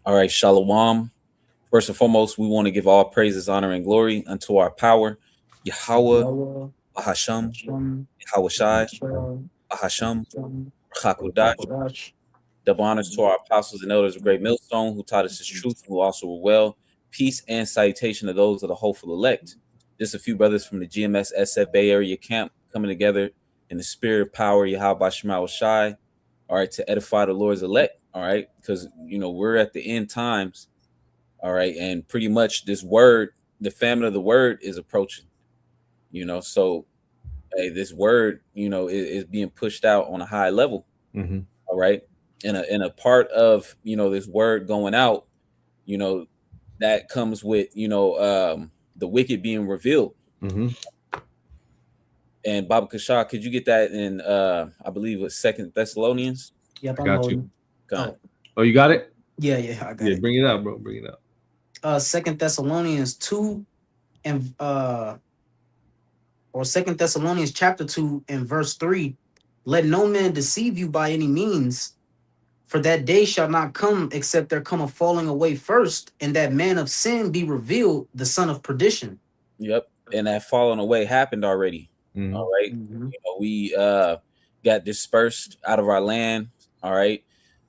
All right, Shalom. First and foremost, we want to give all praises, honor, and glory unto our power, Yahweh, Yahweh, Ahasham, Hashem, Yahweh Shai, Yahshua, Ahasham, Hashem, Chakodash. Kodash. Double honors to our apostles and elders of Great Millstone who taught us his truth, who also were well. Peace and salutation to those of the hopeful elect. Just a few brothers from the GMS SF Bay Area camp coming together in the spirit of power, Yahweh Shema Shai, all right, to edify the Lord's elect, all right, because, we're at the end times, all right, and pretty much this word, the famine of the word is approaching, so, hey, this word, is being pushed out on a high level, Mm-hmm. all right, and a part of, this word going out, you know, that comes with, the wicked being revealed. Mm-hmm. And Baba Kashah, could you get that in I believe it was Second Thessalonians? Yep, I I'm got holding. you. God. Oh, you got it? Yeah, I got Yeah, it. bring it up, bro. Bring it up. 2 Thessalonians 2 and or 2 Thessalonians chapter 2 and verse 3. Let no man deceive you by any means, for that day shall not come except there come a falling away first, and that man of sin be revealed, the son of perdition. Yep. And that falling away happened already. Mm-hmm. All right. Mm-hmm. We got dispersed out of our land. All right.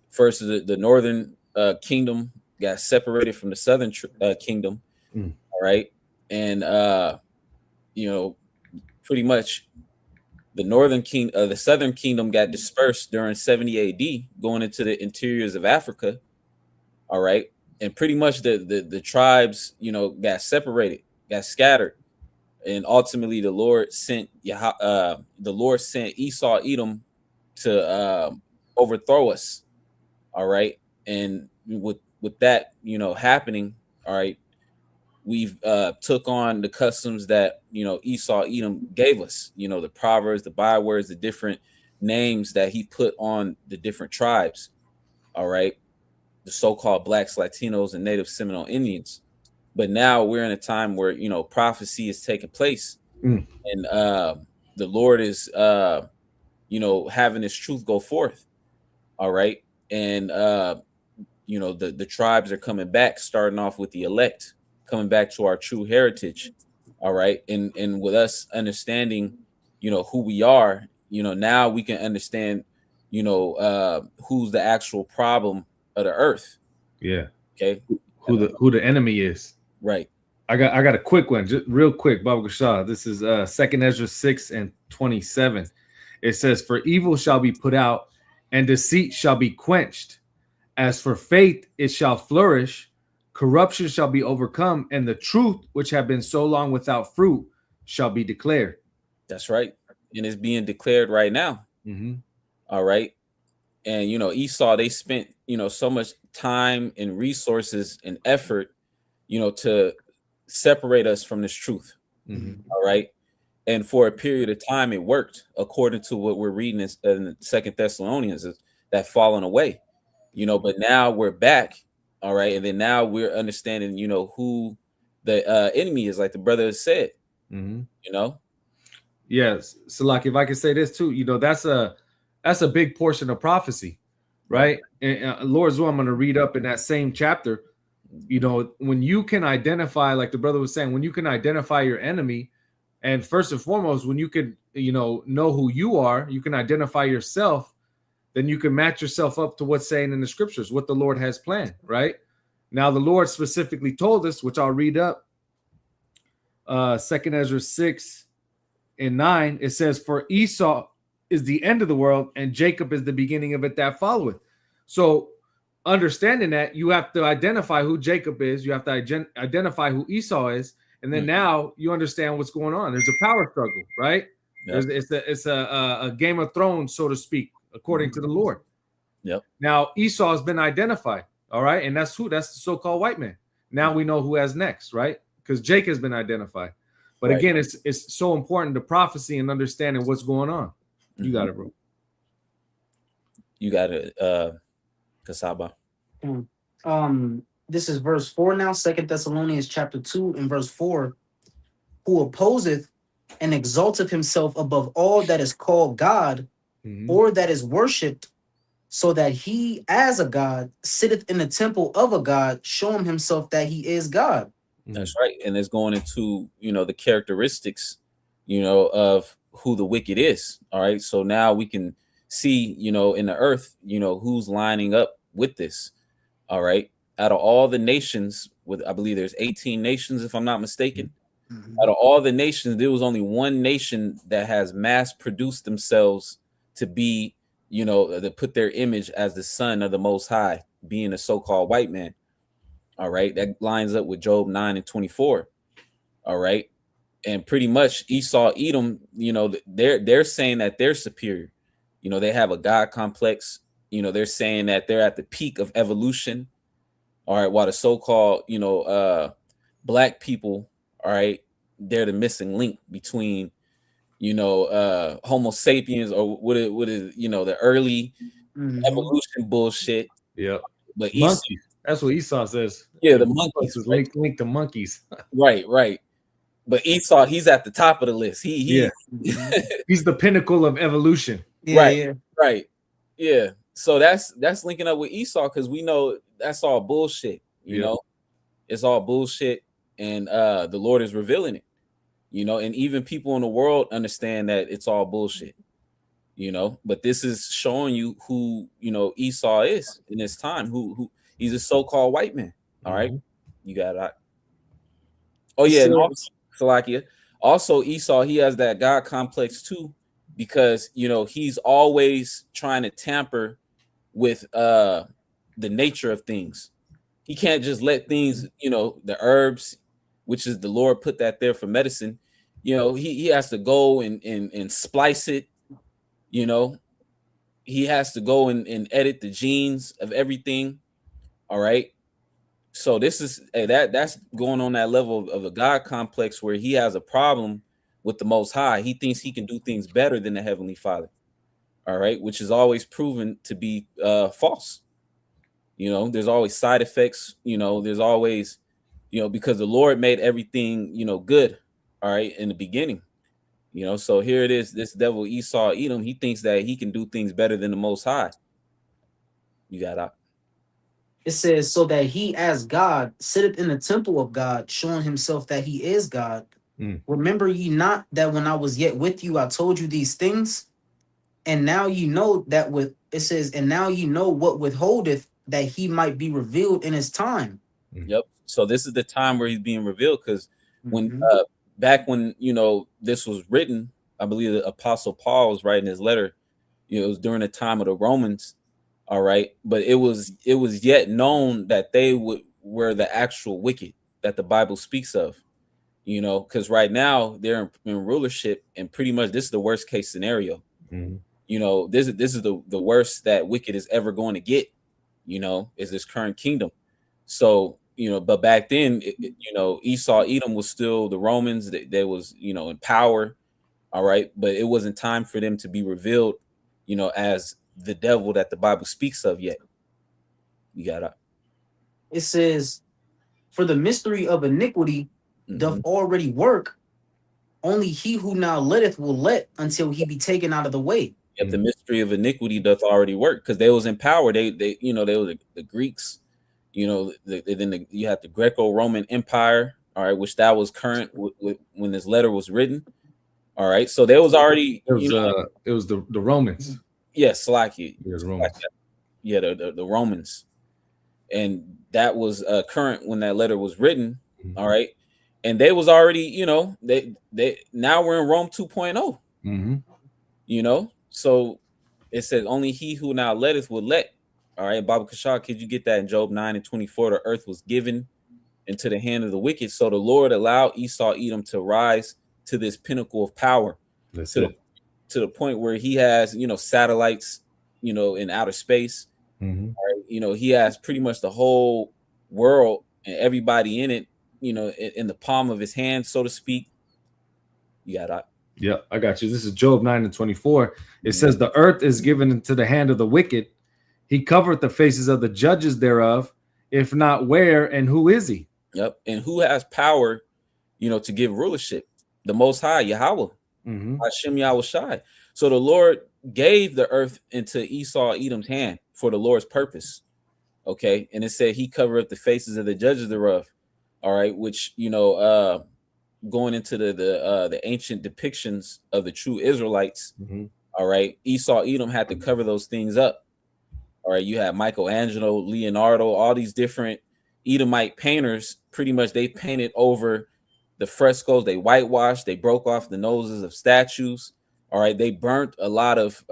First, the northern kingdom got separated from the southern kingdom. Mm. All right. And, pretty much the southern kingdom got dispersed during 70 AD, going into the interiors of Africa. All right. And pretty much the tribes, got separated, got scattered. And ultimately the Lord sent Esau Edom to overthrow us. All right. And with that, happening, all right, we've took on the customs that Esau Edom gave us, the proverbs, the bywords, the different names that he put on the different tribes. All right. The so-called blacks, Latinos, and native Seminole Indians. But now we're in a time where prophecy is taking place. Mm. And the Lord is having his truth go forth. All right. And the tribes are coming back, starting off with the elect, coming back to our true heritage. All right. And with us understanding, who we are, now we can understand, who's the actual problem of the earth. Yeah. Okay. Who the enemy is. Right. I got a quick one, just real quick, Baba Gashah. This is 2nd Ezra 6 and 27. It says, "For evil shall be put out, and deceit shall be quenched. As for faith, it shall flourish. Corruption shall be overcome, and the truth, which have been so long without fruit, shall be declared." That's right. And it's being declared right now. Mm-hmm. All right. And Esau, they spent so much time and resources and effort, to separate us from this truth. Mm-hmm. All right. And for a period of time, it worked according to what we're reading in Second Thessalonians, is that falling away. But now we're back. All right. And then now we're understanding, who the enemy is, like the brother said. Mm-hmm. Yes. So, like, if I can say this too, that's a big portion of prophecy, right? And Lord's what I'm going to read up in that same chapter. When you can identify, like the brother was saying, when you can identify your enemy, and first and foremost, when you could, know who you are, you can identify yourself, then you can match yourself up to what's saying in the scriptures, what the Lord has planned, right? Now, the Lord specifically told us, which I'll read up, 2nd Ezra 6 and 9, it says, "For Esau is the end of the world, and Jacob is the beginning of it that followeth." So, understanding that, you have to identify who Jacob is, you have to identify who Esau is, and then now you understand what's going on. There's a power struggle, right? Yep. It's a Game of Thrones, so to speak, according to the Lord. Yep. Now Esau has been identified, all right, and that's the so-called white man. Now we know who has next, right? Because Jake has been identified. But right. Again, it's so important to prophecy and understanding what's going on. You got it, bro. You got it, Kasaba. This is verse 4 now, 2 Thessalonians chapter 2 and verse 4. "Who opposeth and exalteth himself above all that is called God, or that is worshipped, so that he, as a God, sitteth in the temple of a God, showing himself that he is God. That's right. And it's going into, the characteristics, of who the wicked is. All right. So now we can see, in the earth, who's lining up with this. All right. Out of all the nations, I believe there's 18 nations, if I'm not mistaken. Out of all the nations, there was only one nation that has mass produced themselves to be, to put their image as the son of the Most High, being a so-called white man. All right. That lines up with Job 9:24. All right. And pretty much Esau, Edom, they're saying that they're superior. They have a God complex. They're saying that they're at the peak of evolution. All right. While the so-called, black people, all right, they're the missing link between, Homo sapiens, or what is, the early evolution bullshit. Yeah. But monkeys. That's what Esau says. Yeah, the monkeys. Link the monkeys. Right. But Esau, he's at the top of the list. He's the pinnacle of evolution. Right. Yeah. So that's linking up with Esau, because we know that's all bullshit. You know, it's all bullshit, and the Lord is revealing it. And even people in the world understand that it's all bullshit. But this is showing you who Esau is in this time. Who he's a so-called white man. All right, you got it. Oh yeah, and also, Salakia. Also, Esau, he has that God complex too, because he's always trying to tamper with the nature of things. He can't just let things, the herbs, which is the Lord put that there for medicine. He has to go and splice it. He has to go and edit the genes of everything. All right. So this is that's going on that level of a God complex, where he has a problem with the Most High. He thinks he can do things better than the Heavenly Father. All right, which is always proven to be false. There's always side effects. There's always, because the Lord made everything, good. All right, in the beginning. So here it is. This devil Esau, Edom, he thinks that he can do things better than the Most High. You got out. It says, so that he, as God, sitteth in the temple of God, showing himself that he is God. Remember ye not that when I was yet with you, I told you these things? And now you know that it says, and now you know what withholdeth, that he might be revealed in his time. Yep. So this is the time where he's being revealed, because when back when this was written, I believe the Apostle Paul was writing his letter. It was during the time of the Romans. All right, but it was yet known that they were the actual wicked that the Bible speaks of. Because right now they're in rulership, and pretty much this is the worst case scenario. This is the worst that wicked is ever going to get. Is this current kingdom. So but back then, Esau, Edom was still the Romans. They was in power. All right, but it wasn't time for them to be revealed, as the devil that the Bible speaks of yet. You got it. It says, for the mystery of iniquity doth already work. Only he who now letteth will let until he be taken out of the way. Yep, the mystery of iniquity doth already work, because they was in power. They were the Greeks. Then you have the Greco-Roman Empire. All right, which that was current when this letter was written. All right, so there was already it was the Romans. Yes, Slacky. Yeah, the Romans, and that was current when that letter was written. All right, and they was already, they now we're in Rome 2.0. So it says only he who now letteth will let. All right, Baba Kashar, could you get that in Job 9:24? The earth was given into the hand of the wicked, so the Lord allowed Esau, Edom to rise to this pinnacle of power. To the point where he has, satellites, in outer space. Right? He has pretty much the whole world and everybody in it, in the palm of his hand, so to speak. You got it. Yeah, I got you. This is Job 9:24. It says, the earth is given into the hand of the wicked. He covered the faces of the judges thereof. If not, where and who is he? Yep. And who has power, to give rulership? The Most High, Yahweh. Hashem Yahweh Shai. So the Lord gave the earth into Esau, Edom's hand. for the Lord's purpose. Okay, and it said he covered up the faces of the judges thereof. All right, which going into the ancient depictions of the true Israelites. All right, Esau, Edom had to cover those things up. All right, you had Michelangelo, Leonardo, all these different Edomite painters. Pretty much, they painted over the frescoes. They whitewashed. They broke off the noses of statues. All right, they burnt a lot of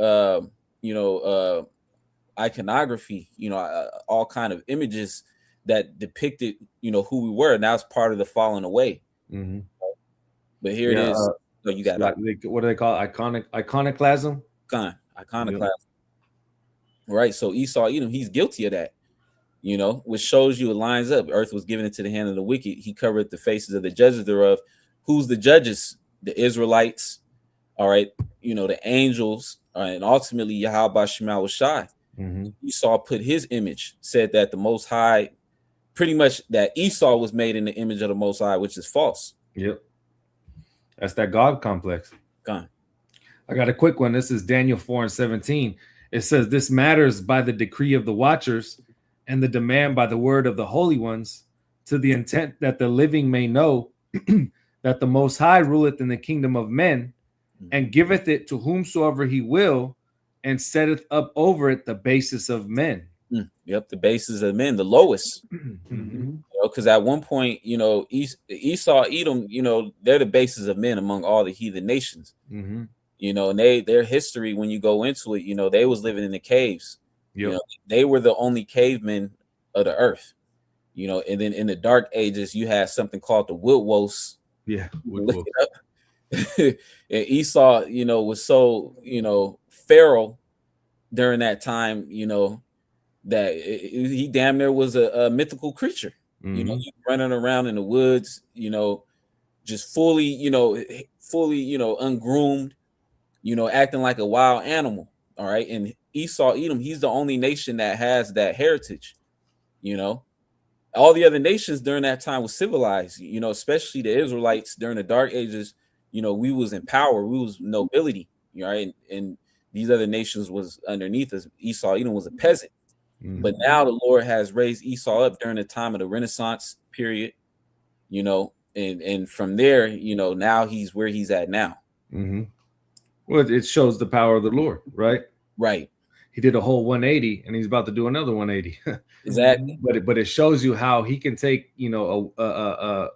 iconography. All kind of images that depicted who we were. And that's part of the falling away. But here it is. You got what do they call it? Iconoclasm? Iconoclasm. Right. So Esau, he's guilty of that, which shows you it lines up. Earth was given into the hand of the wicked. He covered the faces of the judges thereof. Who's the judges? The Israelites. All right. The angels. All right, and ultimately Yahweh Shema Shai. Esau put his image, said that the Most High, pretty much that Esau was made in the image of the Most High, which is false. Yep. That's that God complex. Gone. I got a quick one. This is Daniel 4:17. It says, this matters by the decree of the watchers and the demand by the word of the holy ones, to the intent that the living may know that the Most High ruleth in the kingdom of men, and giveth it to whomsoever he will, and setteth up over it the basis of men. Yep, the basis of men, the lowest. Because at one point, Esau, Edom, they're the basis of men among all the heathen nations. And their history, when you go into it, they was living in the caves. They were the only cavemen of the earth. And then in the dark ages, you had something called the Woodwose. Yeah, look it up. And Esau, was so feral during that time, that he damn near was a mythical creature. He running around in the woods, just fully ungroomed, acting like a wild animal. All right. And Esau, Edom, he's the only nation that has that heritage. All the other nations during that time was civilized, especially the Israelites during the dark ages. We was in power, we was nobility, right? And these other nations was underneath us. Esau, Edom was a peasant. But now the Lord has raised Esau up during the time of the Renaissance period, and from there, now he's where he's at now. Well, it shows the power of the Lord, right? Right. He did a whole 180, and he's about to do another 180. Exactly. But it shows you how he can take, a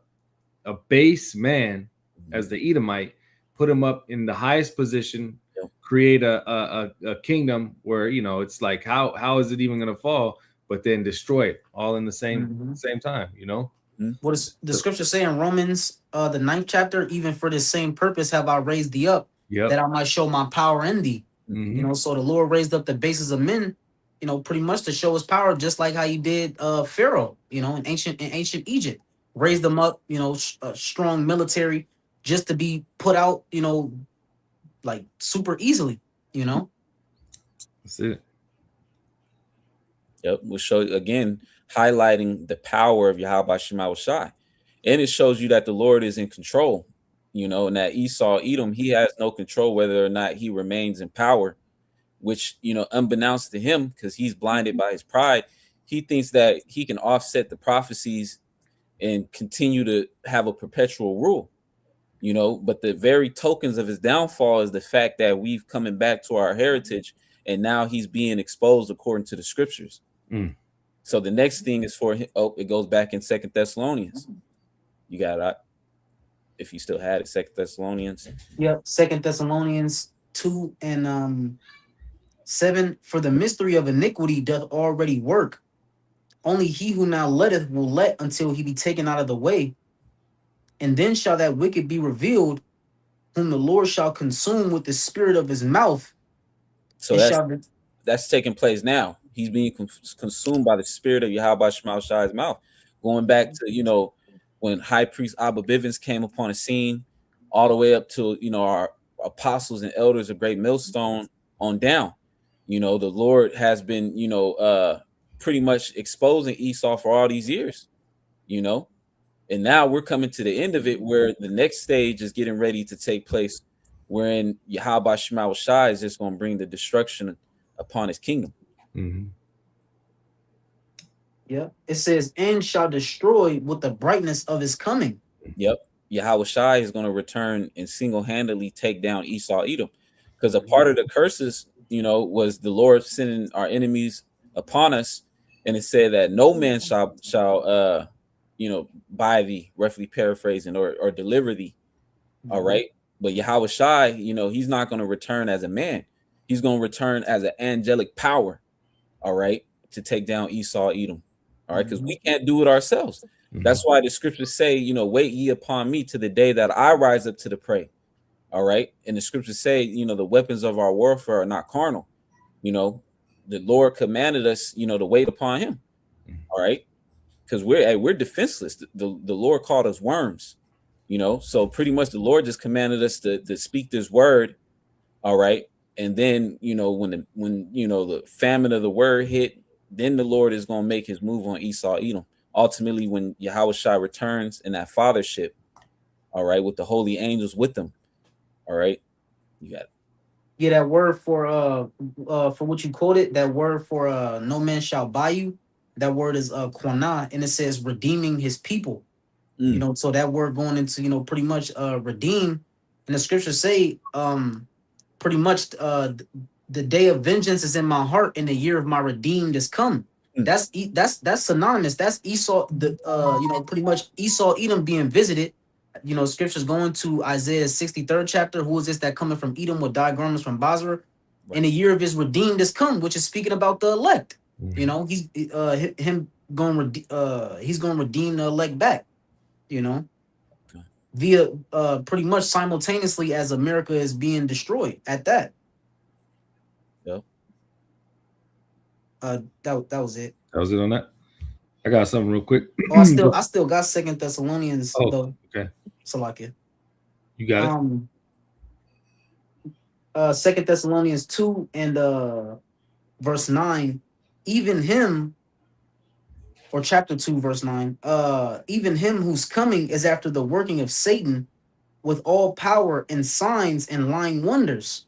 base man as the Edomite, put him up in the highest position, create a kingdom where it's like how is it even going to fall, but then destroy it all in the same time. What does the scripture say in Romans the 9th chapter? Even for this same purpose have I raised thee up, that I might show my power in thee. So the Lord raised up the bases of men, pretty much to show his power, just like how he did Pharaoh, in ancient Egypt, raised them up, a strong military, just to be put out, like super easily, That's it. Yep, we'll show you again, highlighting the power of Yahweh Shema Shai. And it shows you that the Lord is in control, and that Esau, Edom, he has no control whether or not he remains in power, which, unbeknownst to him, because he's blinded by his pride, he thinks that he can offset the prophecies and continue to have a perpetual rule. But the very tokens of his downfall is the fact that we've coming back to our heritage, and now he's being exposed according to the scriptures. So the next thing is for him. Oh, it goes back in 2 Thessalonians. You got it. If you still had it, 2 Thessalonians. Yep, 2 Thessalonians 2 and 7. For the mystery of iniquity doth already work. Only he who now letteth will let until he be taken out of the way. And then shall that wicked be revealed, whom the Lord shall consume with the spirit of his mouth. So that's taking place now. He's being consumed by the spirit of Yahweh Shema Shai's mouth. Going back to, when High Priest Abba Bivens came upon a scene, all the way up to, our apostles and elders of Great Millstone on down. The Lord has been, pretty much exposing Esau for all these years, and now we're coming to the end of it, where the next stage is getting ready to take place, wherein Yahweh Shema Shai is just going to bring the destruction upon his kingdom. Mm-hmm. Yep. It says, and shall destroy with the brightness of his coming. Yep. Yahushua is going to return and single-handedly take down Esau, Edom, because a part of the curses, was the Lord sending our enemies upon us, and it said that no man shall buy thee, roughly paraphrasing, or deliver thee. All right, but Yahushua, he's not going to return as a man; he's going to return as an angelic power. All right, to take down Esau, Edom. All right, because we can't do it ourselves. That's why the scriptures say, wait ye upon me to the day that I rise up to the prey. All right. And the scriptures say, the weapons of our warfare are not carnal. The Lord commanded us, to wait upon him. All right. Because we're defenseless. The Lord called us worms, so pretty much the Lord just commanded us to speak this word. All right. And then, when the famine of the word hit, then the Lord is going to make his move on Esau, Edom. Ultimately, when Yahushua returns in that fathership, all right, with the holy angels with them, all right, you got it. Yeah, that word for what you quoted, that word for no man shall buy you, that word is quana, and it says redeeming his people. So that word going into pretty much redeem, and the scriptures say pretty much the day of vengeance is in my heart, and the year of my redeemed is come. That's synonymous. That's Esau, pretty much Esau, Edom being visited. Scriptures going to Isaiah 63rd chapter. Who is this that coming from Edom with diagrams from Basra? And the year of his redeemed is come, which is speaking about the elect. He's him going he's going to redeem the elect back. Via pretty much simultaneously as America is being destroyed at that. Yep. That was it. That was it on that. I got something real quick. I still got 2 Thessalonians though. Okay. Salakia. You got it. 2 Thessalonians 2 and verse 9. Even him, or chapter 2, verse 9. Even him whose coming is after the working of Satan with all power and signs and lying wonders.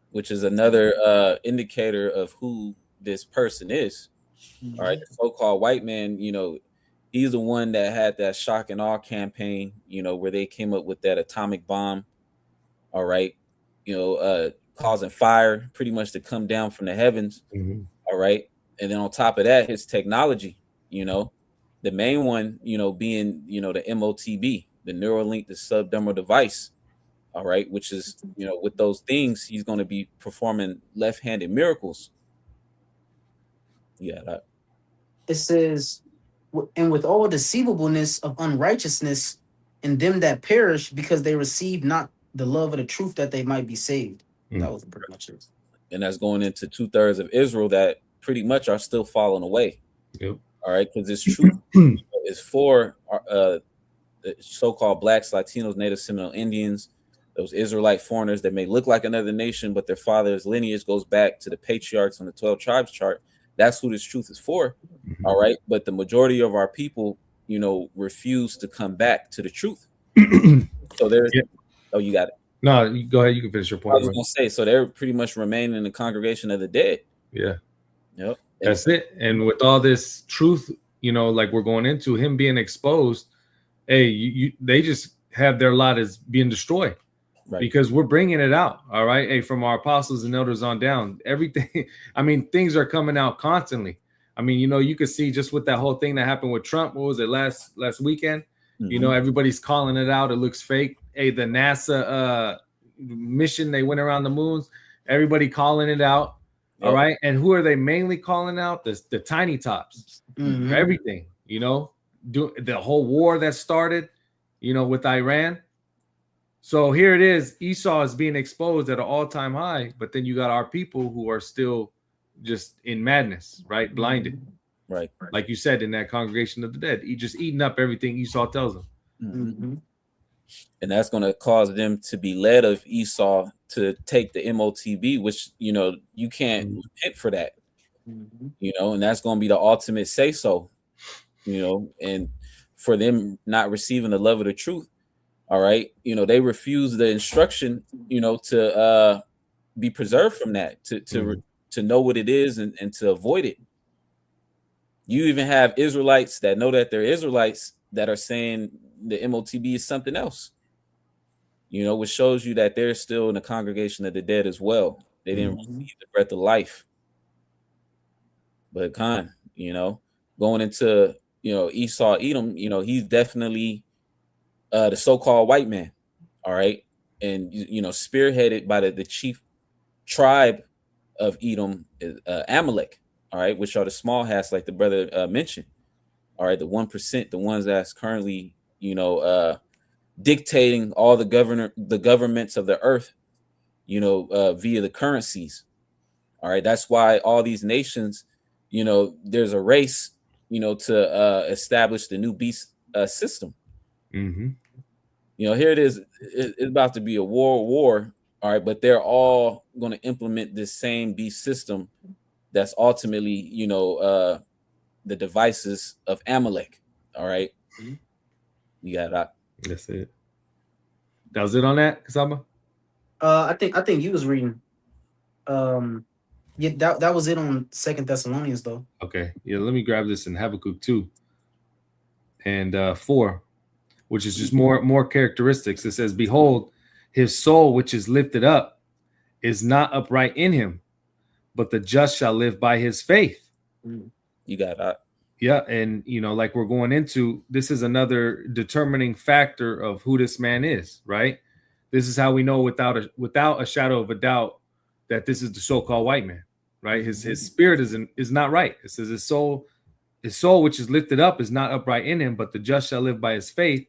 Which is another indicator of who this person is. All right, the so-called white man, he's the one that had that shock and awe campaign, where they came up with that atomic bomb. All right, causing fire pretty much to come down from the heavens. All right, and then on top of that, his technology, the main one, being, the MOTB, the Neuralink, the subdermal device. All right, which is, with those things, he's going to be performing left-handed miracles. Yeah. It says, and with all deceivableness of unrighteousness in them that perish, because they receive not the love of the truth that they might be saved. That was pretty much it. And that's going into 2/3 of Israel that pretty much are still falling away. Yep. All right, because this truth is for the so-called blacks, Latinos, Native Seminole Indians, those Israelite foreigners that may look like another nation, but their father's lineage goes back to the patriarchs on the 12 tribes chart. That's who this truth is for. All right. But the majority of our people, refuse to come back to the truth. So there's, oh, you got it. No, you go ahead. You can finish your point. I was going to say, so they're pretty much remaining in the congregation of the dead. Yeah. Yep. That's it. And with all this truth, like we're going into him being exposed, hey, they just have their lot as being destroyed. Right. Because we're bringing it out. All right. Hey, from our apostles and elders on down, everything. I mean, things are coming out constantly. I mean, you could see just with that whole thing that happened with Trump. What was it last weekend? Everybody's calling it out. It looks fake. Hey, the NASA mission, they went around the moons. Everybody calling it out. Yep. All right. And who are they mainly calling out? The tiny tops. Everything, do the whole war that started, with Iran. So here it is. Esau is being exposed at an all-time high, but then you got our people who are still just in madness, right? Blinded. Right. Like you said, in that congregation of the dead, just eating up everything Esau tells them. And that's going to cause them to be led of Esau to take the MOTB, which, you can't repent for that, and that's going to be the ultimate say-so, and for them not receiving the love of the truth. All right. They refuse the instruction, to be preserved from that, to to know what it is and to avoid it. You even have Israelites that know that they're Israelites that are saying the MOTB is something else. You know, which shows you that they're still in the congregation of the dead as well. They didn't receive the breath of life. But Khan, you know, going into, you know, Esau, Edom, you know, he's definitely the so-called white man. All right. And, you know, spearheaded by the chief tribe of Edom, Amalek. All right. Which are the small hats, like the brother mentioned. All right. The 1%, the ones that's currently, you know, dictating all the governments of the earth, you know, via the currencies. All right. That's why all these nations, you know, there's a race, you know, to establish the new beast system. Mm-hmm. You know, here it is. It's about to be a war. All right. But they're all going to implement this same beast system that's ultimately, you know, the devices of Amalek. All right. You got that. That's it. That was it on that, Kasama? I think you was reading. Yeah, that was it on 2 Thessalonians though. Okay. Yeah, let me grab this in Habakkuk 2 and 4, which is just more characteristics. It says, behold, his soul which is lifted up is not upright in him, but the just shall live by his faith. You got that. Yeah, and you know, like we're going into, this is another determining factor of who this man is, right? This is how we know without a shadow of a doubt that this is the so-called white man, right? His spirit is not right. It says his soul which is lifted up is not upright in him, but the just shall live by his faith.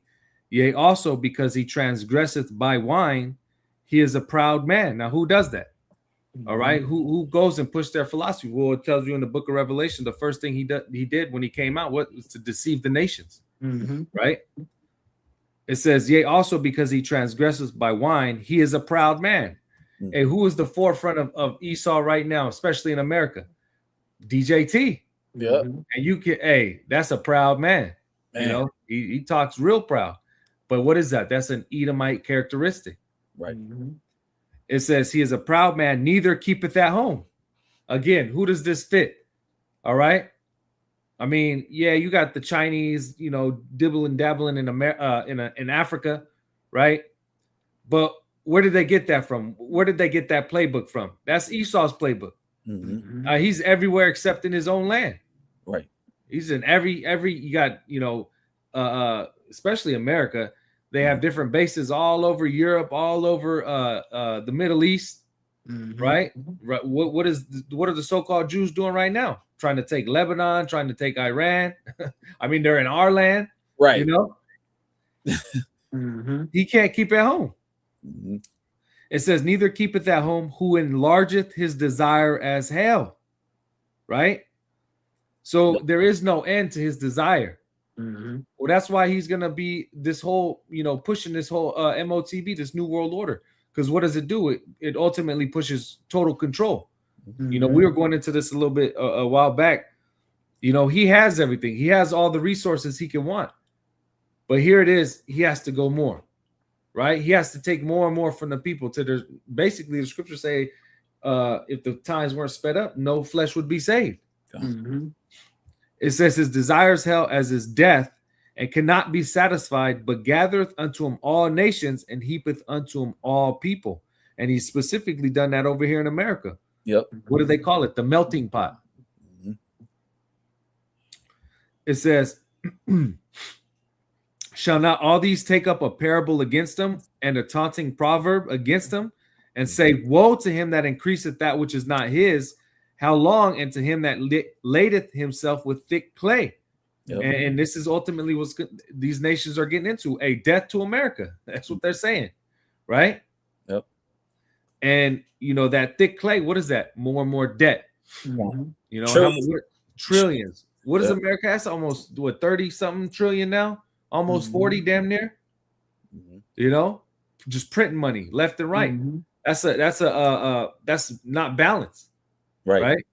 Yea, also because he transgresseth by wine, he is a proud man. Now, who does that? All right, who goes and push their philosophy? Well, it tells you in the book of Revelation, the first thing he did when he came out was to deceive the nations, right? It says, yea, also because he transgresses by wine, he is a proud man. Hey, who is the forefront of Esau right now, especially in America? DJT. Yeah. And you can, hey, that's a proud man. You know, he talks real proud. But what is that? That's an Edomite characteristic. Right. It says he is a proud man, neither keepeth at home. Again, who does this fit? All right. I mean, yeah, you got the Chinese, you know, dibbling dabbling in Africa, right? But where did they get that from? Where did they get that playbook from? That's Esau's playbook. He's everywhere except in his own land. Right. He's in every. You got, you know, especially America. They have different bases all over Europe, all over the Middle East, right? What are the so-called Jews doing right now? Trying to take Lebanon, trying to take Iran. I mean, they're in our land, right? You know, he can't keep at home. It says, neither keepeth at home who enlargeth his desire as hell, right? So there is no end to his desire. Well, that's why he's gonna be this whole, you know, pushing this whole MOTB, this new world order. Because what does it do? It ultimately pushes total control. You know, we were going into this a little bit a while back. You know, he has everything. He has all the resources he can want. But here it is. He has to go more, right? He has to take more and more from the people. Basically, the scriptures say, if the times weren't sped up, no flesh would be saved. It says his desires hell as his death, and cannot be satisfied, but gathereth unto him all nations, and heapeth unto him all people. And he's specifically done that over here in America. Yep. What do they call it? The melting pot. It says, shall not all these take up a parable against them, and a taunting proverb against them, and say, woe to him that increaseth that which is not his, how long? And to him that ladeth himself with thick clay. And this is ultimately what these nations are getting into, a death to America. That's what they're saying, right? Yep. And, you know, that thick clay, what is that? More and more debt. You know, trillions. What does America have? Almost, 30-something trillion now? Almost 40, damn near. You know, just printing money left and right. That's not balanced. Right.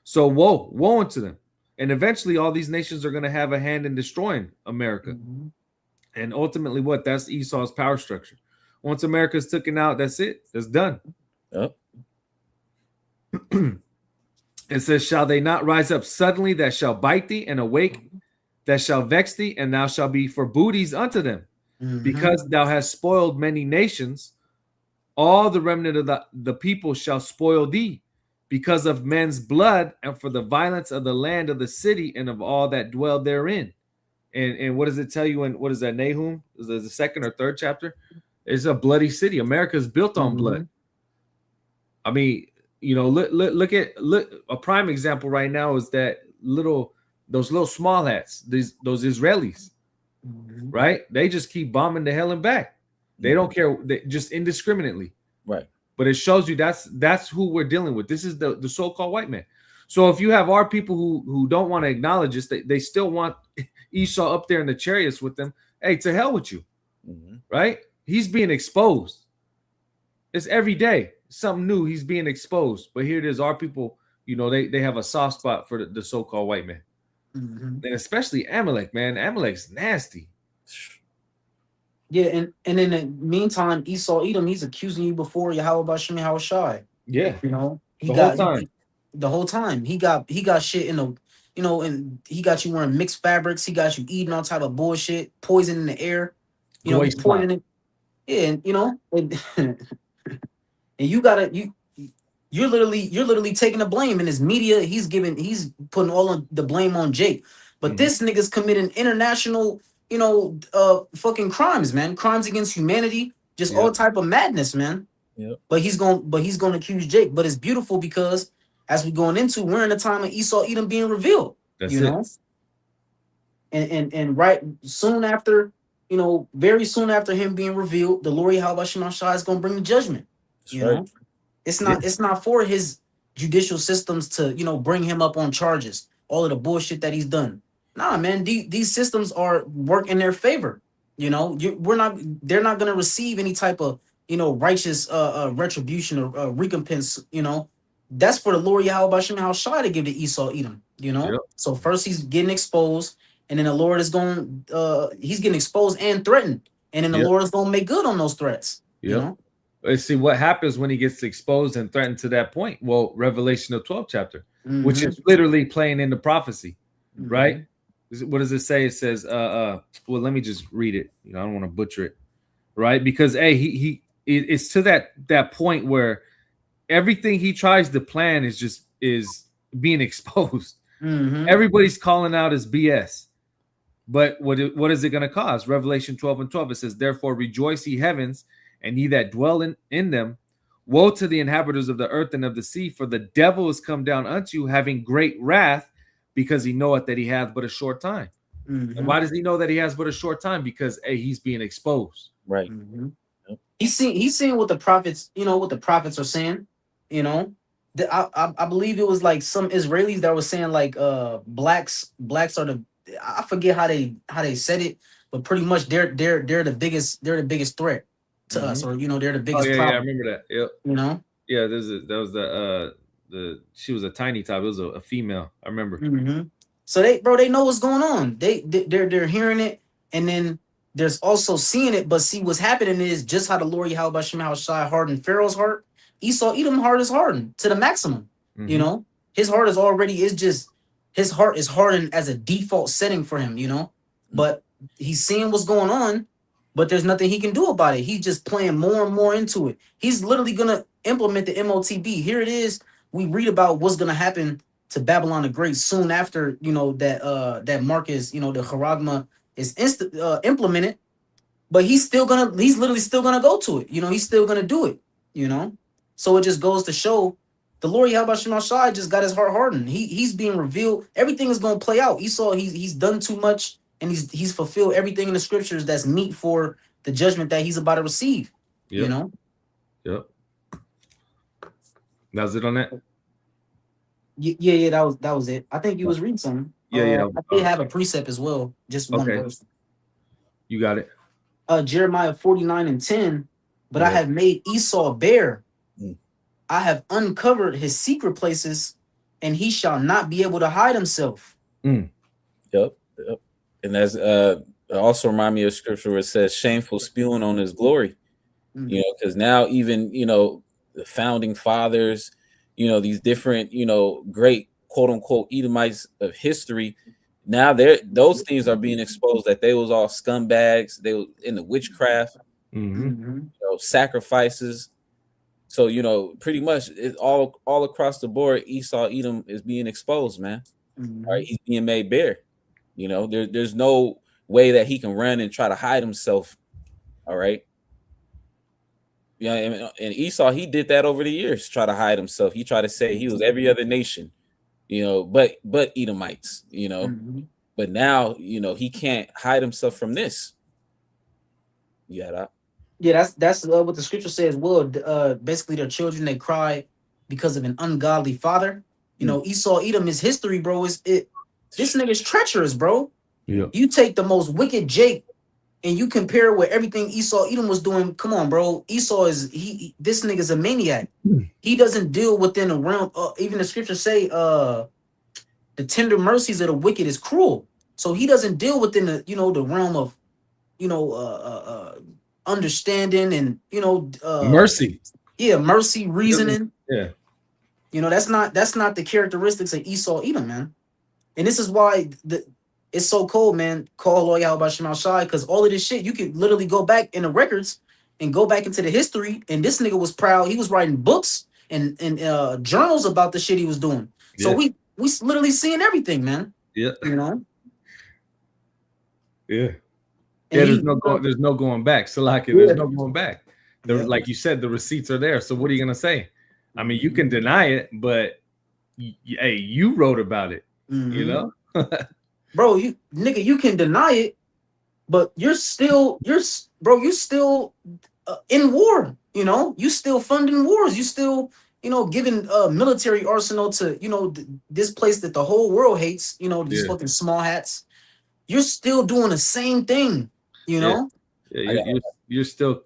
So woe unto them. And eventually all these nations are going to have a hand in destroying America. And ultimately that's Esau's power structure. Once America's taken out, that's it. That's done. It says, shall they not rise up suddenly that shall bite thee, and awake that shall vex thee, and thou shalt be for booties unto them, because thou hast spoiled many nations. All the remnant of the people shall spoil thee, because of men's blood, and for the violence of the land of the city, and of all that dwell therein. And what does it tell you in, what is that, Nahum? Is it the second or third chapter? It's a bloody city. America is built on blood. I mean, you know, look at a prime example right now is those little small hats, those Israelis, right? They just keep bombing the hell and back. They don't care, just indiscriminately, right? But it shows you that's who we're dealing with. This is the so-called white man. So if you have our people who don't want to acknowledge this, they still want Esau up there in the chariots with them. Hey, to hell with you, right? He's being exposed. It's every day something new. He's being exposed. But here it is. Our people, you know, they have a soft spot for the so-called white man, and especially Amalek. Man, Amalek's nasty. Yeah, and in the meantime, Esau Edom, he's accusing you before Yahweh Bashem Yahweh Shai. Yeah, you know, the whole time he got shit in the, you know, and he got you wearing mixed fabrics. He got you eating all type of bullshit, poison in the air. You know, he's poisoning. Yeah, and you know, and you're literally taking the blame in his media. He's putting all of the blame on Jake, but this nigga's committing international, you know, fucking crimes, man. Crimes against humanity, just all type of madness, man. Yeah. But he's gonna accuse Jake. But it's beautiful because as we're going into, we're in the time of Esau Edom being revealed. That's you know, and right soon after, you know, very soon after him being revealed, the Lord Yahweh Shem Shai is gonna bring the judgment. That's you right. know, it's not for his judicial systems to, you know, bring him up on charges, all of the bullshit that he's done. Nah, man, these systems are work in their favor. You know, they're not gonna receive any type of, you know, righteous retribution or recompense. You know, that's for the Lord Yahweh Bashem Shai to give to Esau Edom. You know, so first he's getting exposed, and then the Lord is going. He's getting exposed and threatened, and then the Lord is going to make good on those threats. You know. Let's see what happens when he gets exposed and threatened to that point. Well, Revelation of 12th chapter, which is literally playing into prophecy, right? What does it say? It says, well, let me just read it. You know, I don't want to butcher it, right? Because it's to that point where everything he tries to plan is being exposed. Everybody's calling out his BS. But what is it going to cause? Revelation 12:12, it says, therefore rejoice, ye heavens, and ye that dwell in them. Woe to the inhabitants of the earth and of the sea, for the devil is come down unto you, having great wrath, because he knoweth that he hath but a short time. And why does he know that he has but a short time? Because he's being exposed. Right. He's seeing what the prophets, you know, what the prophets are saying. You know, I believe it was like some Israelis that were saying like blacks are the, I forget how they said it, but pretty much they're the biggest threat to us, or you know, they're the biggest problem. Yeah, I remember that. Yep. You know? Yeah, that was the she was a tiny top. It was a female. I remember. So they know what's going on. They're hearing it, and then there's also seeing it. But see, what's happening is just how the Lord Yahweh Bashem Shai hardened Pharaoh's heart. Esau Edom heart is hardened to the maximum. You know, his heart is his heart is hardened as a default setting for him. You know, but he's seeing what's going on, but there's nothing he can do about it. He's just playing more and more into it. He's literally gonna implement the MOTB. Here it is. We read about what's gonna happen to Babylon the Great soon after, you know, that mark is, you know, the charagma is implemented, but he's literally still gonna go to it. You know, he's still gonna do it. You know, so it just goes to show the Lord Yahweh Shem Shai just got his heart hardened. He's being revealed. Everything is gonna play out. Esau, he's done too much, and he's fulfilled everything in the scriptures that's meet for the judgment that he's about to receive. You know. Yep. That was it on that. Yeah, that was it. I think you was reading something. Yeah. I did have a precept as well. Just one verse. You got it. Jeremiah 49:10. But I have made Esau bare. I have uncovered his secret places, and he shall not be able to hide himself. Yep. And that's also remind me of scripture where it says shameful spewing on his glory. You know, because now even, you know, the founding fathers, you know, these different, you know, great quote unquote Edomites of history. Now those things are being exposed that they was all scumbags. They were in the witchcraft, you know, sacrifices. So, you know, pretty much it's all across the board. Esau Edom is being exposed, man. All right, he's being made bare. You know, there's no way that he can run and try to hide himself. All right. Yeah, and Esau, he did that over the years, try to hide himself. He tried to say he was every other nation, you know, but Edomites, you know. But now, you know, he can't hide himself from this. Yeah, that's what the scripture says. Well, basically, their children, they cry because of an ungodly father. You know, Esau Edom is history, bro. This nigga's treacherous, bro. Yeah. You take the most wicked Jake and you compare with everything Esau Edom was doing. Come on, bro. Esau is this nigga's a maniac. He doesn't deal within the realm. Even the scriptures say, the tender mercies of the wicked is cruel. So he doesn't deal within the, you know, the realm of, you know, understanding and, you know, mercy. Yeah, mercy, reasoning. Yeah. You know, that's not the characteristics of Esau Edom, man. And this is why it's so cold, man. Call Lord Yahweh Shem Shai, because all of this shit, you can literally go back in the records and go back into the history. And this nigga was proud. He was writing books and journals about the shit he was doing. So we literally seeing everything, man. Yeah. You know. Yeah. Yeah. There's no going back. So like, there's no going back. Like you said, the receipts are there. So what are you gonna say? I mean, you can deny it, but hey, you wrote about it. You know. Bro, you can deny it, but you're still in war. You know, you still funding wars. You still, you know, giving military arsenal to, you know, this place that the whole world hates. You know, these fucking small hats. You're still doing the same thing. You know. Yeah, you're still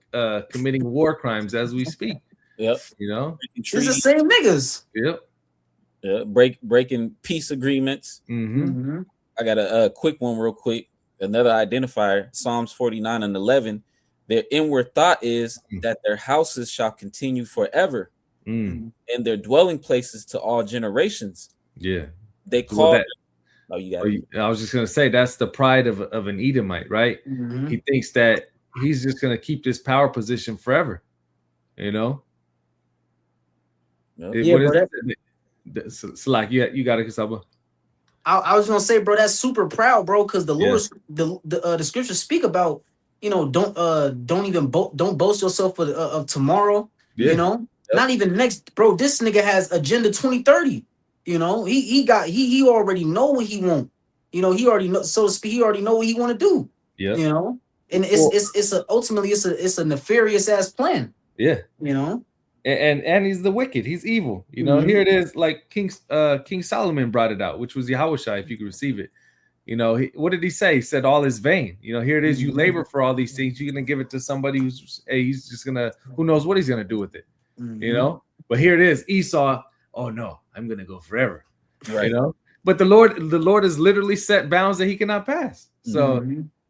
committing war crimes as we speak. Yep. You know, it's the same niggas. Yep. Yeah, breaking peace agreements. I got a quick one real quick. Another identifier, Psalms 49 and 11. Their inward thought is that their houses shall continue forever, and their dwelling places to all generations. Yeah. They call that. Oh, you got it. I was just gonna say that's the pride of an Edomite, right? He thinks that he's just gonna keep this power position forever. You know? It's like you got it, Kasaba. I was gonna say, bro, that's super proud, bro, because the Lord, the scriptures speak about, you know, don't boast yourself of tomorrow. You know, not even next, bro. This nigga has agenda 2030. You know, he already know what he want. You know, he already know, so to speak. He already know what he want to do. Yeah, you know, and ultimately it's a nefarious ass plan. Yeah, you know. And he's the wicked. He's evil. You know, here it is. Like King Solomon brought it out, which was Yahushua, if you could receive it. You know, what did he say? He said, all is vain. You know, here it is. You labor for all these things. You're going to give it to somebody who's, hey, he's just going to, who knows what he's going to do with it. You know, but here it is. Esau, oh no, I'm going to go forever. Right. You know, but the Lord has literally set bounds that he cannot pass. So,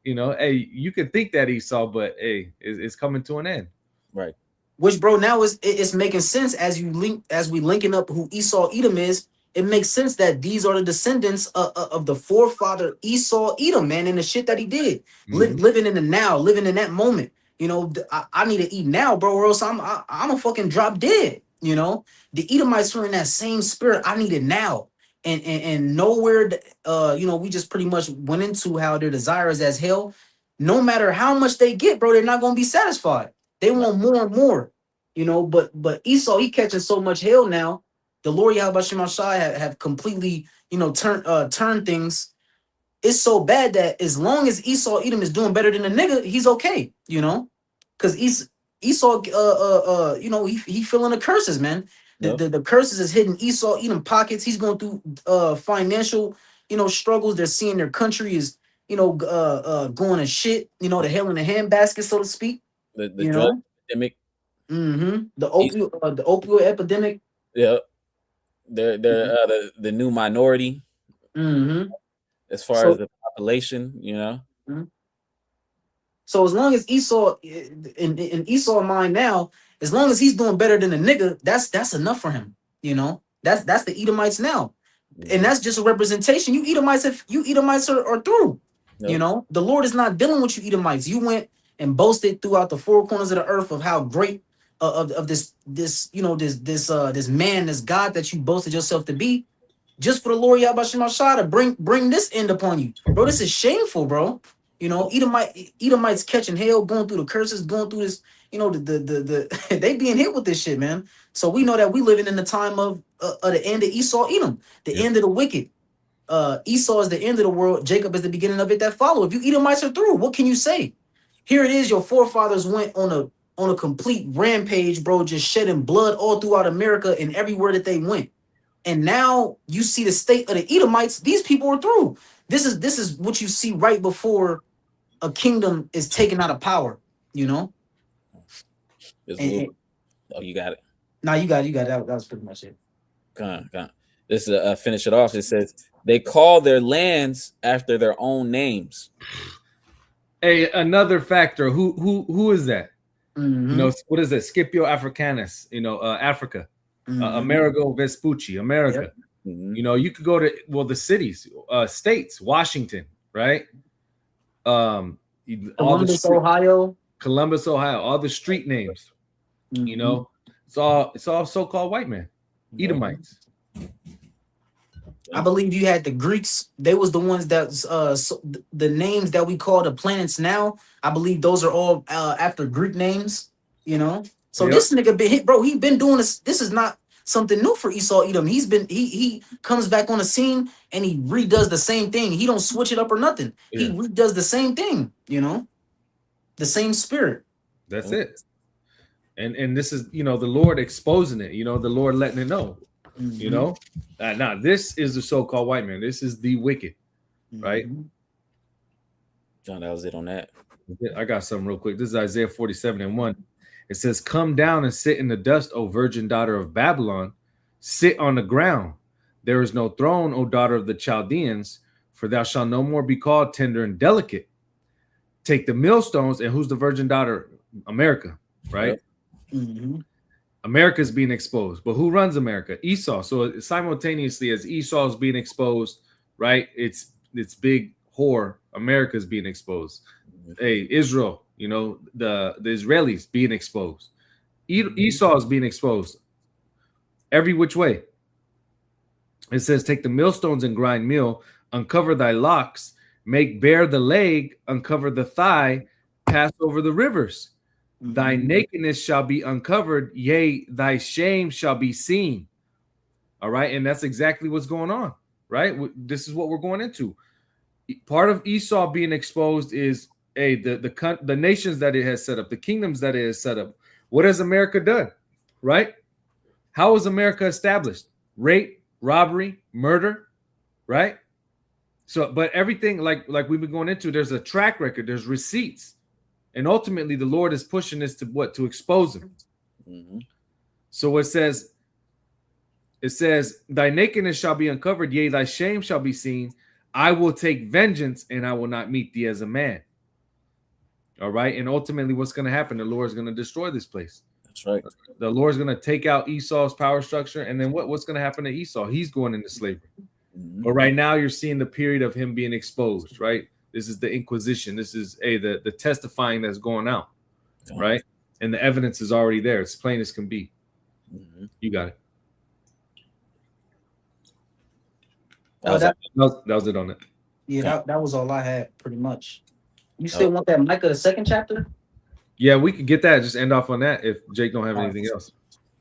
you know, hey, you can think that Esau, but hey, it's coming to an end. Right. Which, bro, now it's making sense as we linking up who Esau Edom is. It makes sense that these are the descendants of the forefather Esau Edom, man, and the shit that he did, living in the now, living in that moment. You know, I need to eat now, bro, or else I'm a fucking drop dead. You know, the Edomites were in that same spirit. I need it now, and nowhere. You know, we just pretty much went into how their desire is as hell. No matter how much they get, bro, they're not gonna be satisfied. They want more and more, you know. But Esau, he catching so much hell now. The Lord Yahweh Shem Shai have completely, you know, turned things. It's so bad that as long as Esau Edom is doing better than the nigga, he's okay, you know, because Esau, you know, he feeling the curses, man. The curses is hitting Esau Edom pockets. He's going through financial, you know, struggles. They're seeing their country is, you know, going to shit, you know, the hell in the handbasket, so to speak. The drug epidemic. The opioid epidemic. Yeah. They're the new minority. As far as the population, you know. So as long as Esau in Esau's mind now, as long as he's doing better than the nigga, that's enough for him. You know, that's the Edomites now, and that's just a representation. You Edomites, if you Edomites are through. Yep. You know, the Lord is not dealing with you Edomites. You went and boasted throughout the four corners of the earth of how great of this man, this God that you boasted yourself to be, just for the Lord Yahweh Shemashah to bring this end upon you, bro. This is shameful, bro. You know, Edomites catching hell, going through the curses, going through this. You know, the they being hit with this shit, man. So we know that we living in the time of the end of Esau, Edom, the end of the wicked. Esau is the end of the world. Jacob is the beginning of it that follow. If you Edomites are through, what can you say? Here it is. Your forefathers went on a complete rampage, bro, just shedding blood all throughout America and everywhere that they went. And now you see the state of the Edomites. These people are through. This is what you see right before a kingdom is taken out of power. You know. Oh, you got it. Nah, you got it. That was pretty much it. Come on. This is finish it off. It says they call their lands after their own names. Hey, another factor. Who is that? Mm-hmm. You know, what is it? Scipio Africanus. You know, Africa. Mm-hmm. Amerigo Vespucci, America. Yep. Mm-hmm. You know, you could go to the cities, states, Washington, right? Columbus, Ohio, all the street names. Mm-hmm. You know, it's all so-called white men, Edomites. I believe you had the Greeks. They was the ones that the names that we call the planets now. I believe those are all after Greek names. You know. So this nigga been hit, bro. He been doing this. This is not something new for Esau Edom. He comes back on the scene and he redoes the same thing. He don't switch it up or nothing. Yeah. He redoes the same thing, you know, the same spirit. That's it. And this is, you know, the Lord exposing it, you know, the Lord letting it know, you know. Now this is the so-called white man. This is the wicked, right? John, that was it on that. I got something real quick. This is Isaiah 47:1. It says, "Come down and sit in the dust, O virgin daughter of Babylon. Sit on the ground. There is no throne, O daughter of the Chaldeans, for thou shalt no more be called tender and delicate. Take the millstones," and who's the virgin daughter? America, right? Mm-hmm. America is being exposed. But who runs America? Esau. So simultaneously as Esau is being exposed, right? It's big whore. America is being exposed. Hey, Israel. You know, the Israelis being exposed. Esau is being exposed every which way. It says, "Take the millstones and grind meal, uncover thy locks, make bare the leg, uncover the thigh, pass over the rivers. Thy nakedness shall be uncovered, yea, thy shame shall be seen." All right, and that's exactly what's going on, right? This is what we're going into. Part of Esau being exposed is the nations that it has set up, the kingdoms that it has set up. What has America done, right? How is America established? Rape, robbery, murder, right? So, but everything like we've been going into, there's a track record, there's receipts, and ultimately the Lord is pushing this to expose them. Mm-hmm. So it says, "Thy nakedness shall be uncovered, yea, thy shame shall be seen. I will take vengeance, and I will not meet thee as a man." All right. And ultimately, what's going to happen? The Lord is going to destroy this place. That's right. The Lord is going to take out Esau's power structure. And then what's going to happen to Esau? He's going into slavery. Mm-hmm. But right now, you're seeing the period of him being exposed, right? This is the Inquisition. This is the testifying that's going out, right? And the evidence is already there. It's plain as can be. Mm-hmm. You got it. That was it on it. Yeah, that was all I had, pretty much. You still want that Micah, the second chapter? Yeah, we could get that. Just end off on that if Jake don't have anything else.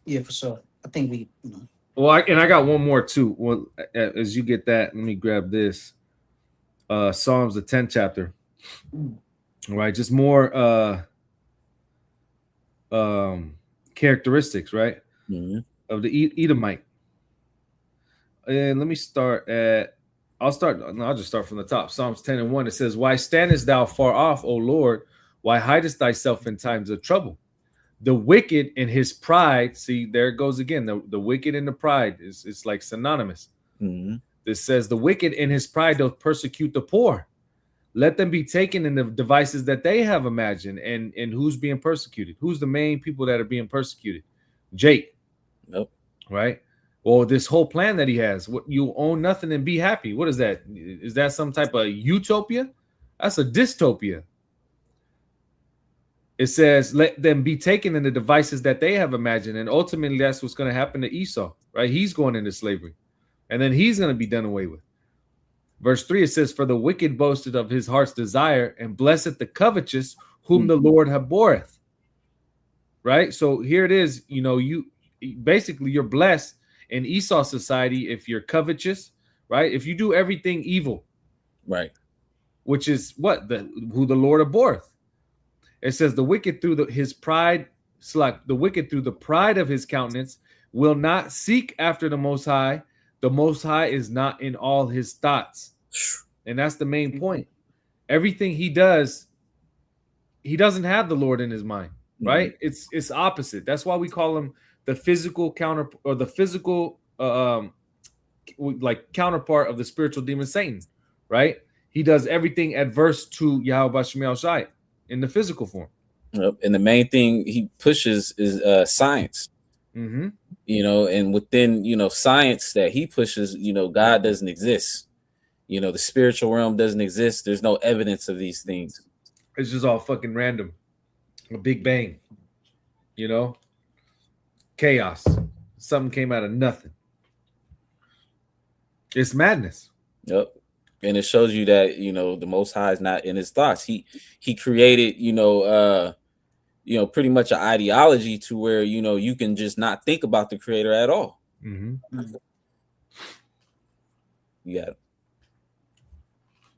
Yeah, for sure. I think we, you know. Well, I got one more too. Well, as you get that, let me grab this. Psalms, the 10th chapter. All right, just more characteristics, right? Mm-hmm. Of the Edomite. And let me start at. I'll just start from the top. Psalms 10:1. It says, "Why standest thou far off, O Lord? Why hidest thyself in times of trouble? The wicked in his pride," see, there it goes again. The wicked in the pride is like synonymous. Mm-hmm. This says, "The wicked in his pride doth persecute the poor. Let them be taken in the devices that they have imagined." And who's being persecuted? Who's the main people that are being persecuted? Jake. Nope. Right? Or this whole plan that he has, what you own nothing and be happy. What is that? Is that some type of utopia? That's a dystopia. It says, let them be taken in the devices that they have imagined. And ultimately, that's what's going to happen to Esau, right? He's going into slavery. And then he's going to be done away with. Verse 3, it says, for the wicked boasted of his heart's desire, and blessed the covetous, whom the Lord abhorreth. Right? So here it is, you know, you basically you're blessed in Esau society if you're covetous, right? If you do everything evil, right, which is what who the Lord abhorreth. It says the wicked through his pride, the wicked through the pride of his countenance will not seek after the Most High. The Most High is not in all his thoughts, and that's the main point. Everything he does, he doesn't have the Lord in his mind, right? Mm-hmm. It's opposite. That's why we call him the physical counter, or the physical like counterpart of the spiritual demon Satan, right? He does everything adverse to Yahweh Bashim Shai in the physical form. Yep. And the main thing he pushes is science. Mm-hmm. You know, and within, you know, science that he pushes, you know, God doesn't exist. You know, the spiritual realm doesn't exist. There's no evidence of these things. It's just all fucking random. A big bang. You know? Chaos. Something came out of nothing. It's madness. Yep. And it shows you that, you know, the Most High is not in his thoughts. He created, you know, pretty much an ideology to where, you know, you can just not think about the creator at all. Mm-hmm. You got it.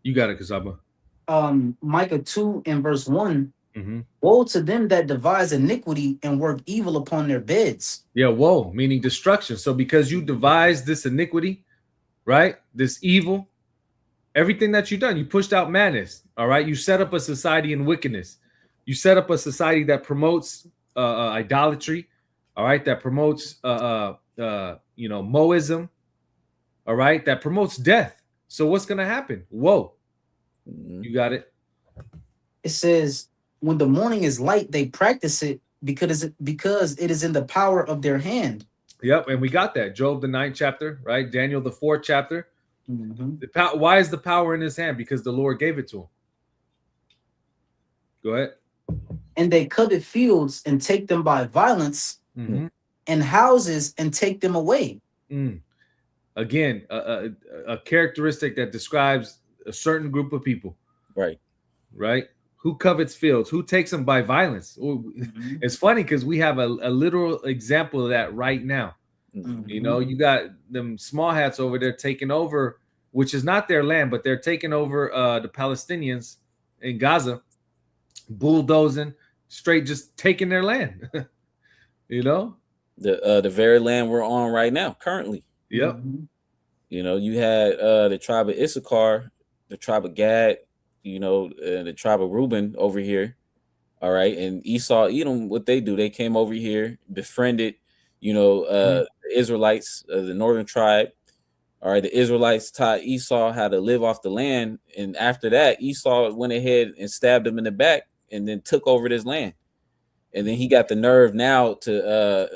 You got it, Kasaba. Micah 2 and verse 1. Mm-hmm. Woe to them that devise iniquity and work evil upon their beds. Yeah, woe, meaning destruction. So because you devise this iniquity, right, this evil, everything that you've done, you pushed out madness, all right? You set up a society in wickedness. You set up a society that promotes idolatry, all right? That promotes, Moism, all right? That promotes death. So what's going to happen? Whoa. Mm-hmm. You got it? It says, when the morning is light, they practice it because it is in the power of their hand. Yep, and we got that. Job, the 9th chapter, right? Daniel, the 4th chapter. Mm-hmm. Why is the power in his hand? Because the Lord gave it to him. Go ahead. And they covet fields and take them by violence, mm-hmm. and houses and take them away. Again, a characteristic that describes a certain group of people. Right? Who covets fields? Who takes them by violence? Mm-hmm. It's funny because we have a literal example of that right now. Mm-hmm. You know, you got them small hats over there taking over, which is not their land, but they're taking over the Palestinians in Gaza, bulldozing, straight just taking their land. You know? The very land we're on right now, currently. Yep. Mm-hmm. You know, you had the tribe of Issachar, the tribe of Gad, you know, the tribe of Reuben over here. All right. And Esau, Edom, what they do, they came over here, befriended, you know, the Israelites, the northern tribe. All right. The Israelites taught Esau how to live off the land. And after that, Esau went ahead and stabbed him in the back and then took over this land. And then he got the nerve now to,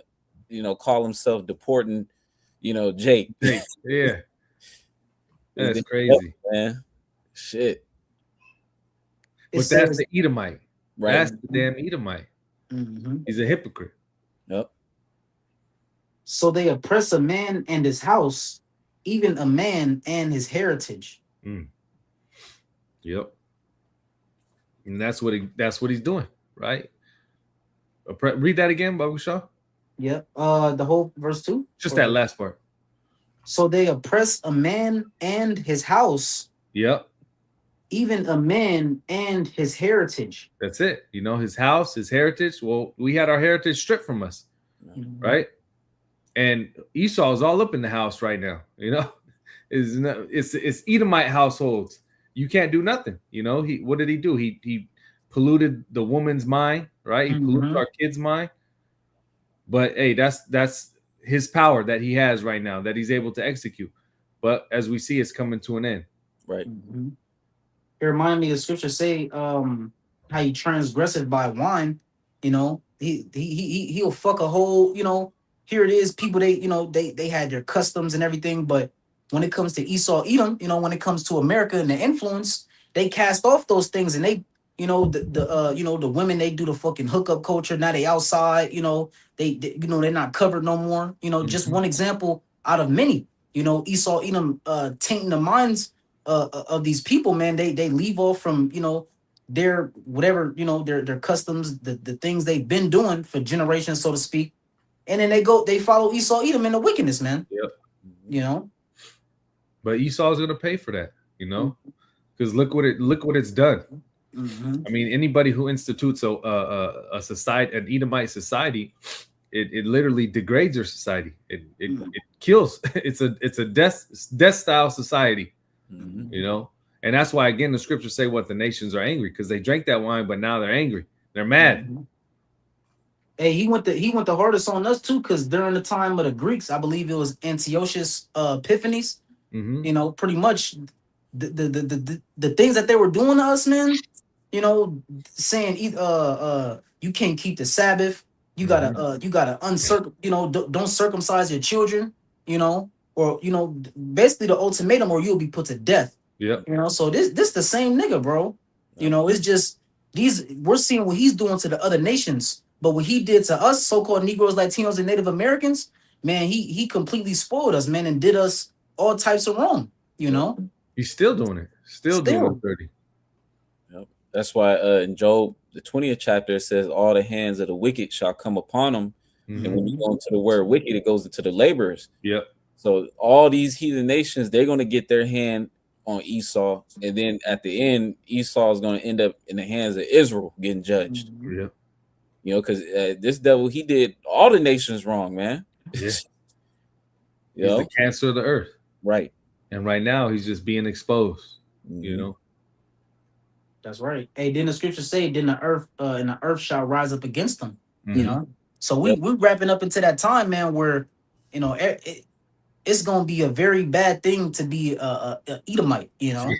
call himself deporting, Jake. Yeah. That's crazy, man. Shit. But that's the Edomite. Right. That's the damn Edomite. Mm-hmm. He's a hypocrite. Yep. So they oppress a man and his house, even a man and his heritage. Yep. And that's what he's doing, right? Read that again, Babu Shah. Yep. The whole verse 2. Just that last part. So they oppress a man and his house. Yep. Even a man and his heritage. That's it. You know, his house, his heritage. Well, we had our heritage stripped from us, right? And Esau is all up in the house right now. You know, it's Edomite households. You can't do nothing. You know, what did he do? He polluted the woman's mind, right? He polluted our kids' mind. But hey, that's his power that he has right now that he's able to execute. But as we see, it's coming to an end. Right. Mm-hmm. It reminded me of scripture say how he transgresseth by wine. You know, he'll fuck a whole, here it is. People, they had their customs and everything, but when it comes to Esau, Edom, when it comes to America and the influence, they cast off those things, and they, the women, they do the fucking hookup culture. Now they outside, they they're not covered no more. Just one example out of many. Esau, Edom, tainting the minds of these people, man. They leave off from their whatever, their customs, the things they've been doing for generations, so to speak, and then they follow Esau, Edom in the wickedness, man. Yep. But Esau's gonna pay for that, because look what it's done. I mean, anybody who institutes a society, an Edomite society, it literally degrades their society. It kills. It's a death style society, and that's why, again, the scriptures say what the nations are angry, because they drank that wine, but now they're angry. They're mad. Hey, he went the hardest on us too, because during the time of the Greeks, I believe it was Antiochus Epiphanes. Pretty much the things that they were doing to us, man. Saying you can't keep the Sabbath. You gotta don't circumcise your children. Or basically the ultimatum, or you'll be put to death. Yeah. So this the same nigga, bro. It's just we're seeing what he's doing to the other nations, but what he did to us, so-called Negroes, Latinos, and Native Americans, man, he completely spoiled us, man, and did us all types of wrong. He's still doing it. Still doing dirty. Yep. That's why in Job, the 20th chapter, it says, all the hands of the wicked shall come upon them. And when you go into the word wicked, it goes into the laborers. Yep. So all these heathen nations, they're going to get their hand on Esau, and then at the end, Esau is going to end up in the hands of Israel getting judged. Yeah. Because this devil, he did all the nations wrong, man. Yeah. He's the cancer of the earth. Right. And right now, he's just being exposed. That's right. Hey, didn't the scripture say, then the earth and the earth shall rise up against them? So we're wrapping up into that time, man, where it's gonna be a very bad thing to be a Edomite. It's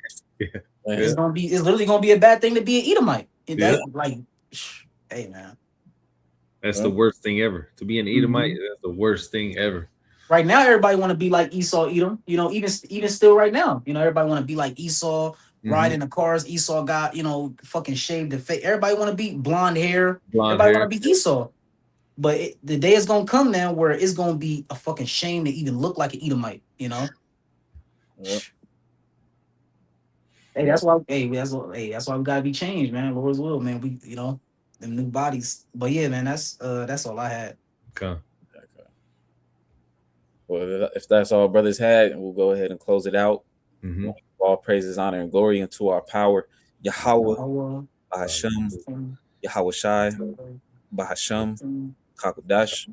literally gonna be a bad thing to be an Edomite. That's like, hey, man, that's the worst thing ever. To be an Edomite, that's the worst thing ever. Right now, everybody want to be like Esau, Edom. Even still right now, everybody want to be like Esau. Ride in the cars. Esau got, fucking shaved the face. Everybody want to be blonde hair. Everybody want to be Esau. But the day is gonna come now where it's gonna be a fucking shame to even look like an Edomite. Yep. Hey, that's why. That's why we gotta be changed, man. Lord's will, man. We, them new bodies. But yeah, man, that's all I had. Okay. Well, if that's all brothers had, we'll go ahead and close it out. All praises, honor, and glory unto our power, Yahweh, Bahashem, Yahweh Shai, Bahashem, Kakodash.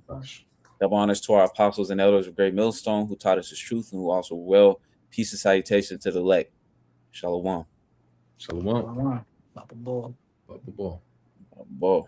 Double honors to our apostles and elders of Great Millstone, who taught us the truth and who also well. Peace and salutation to the elect. Shalom. Shalom. Papa Ball. Papa Ball. Ball.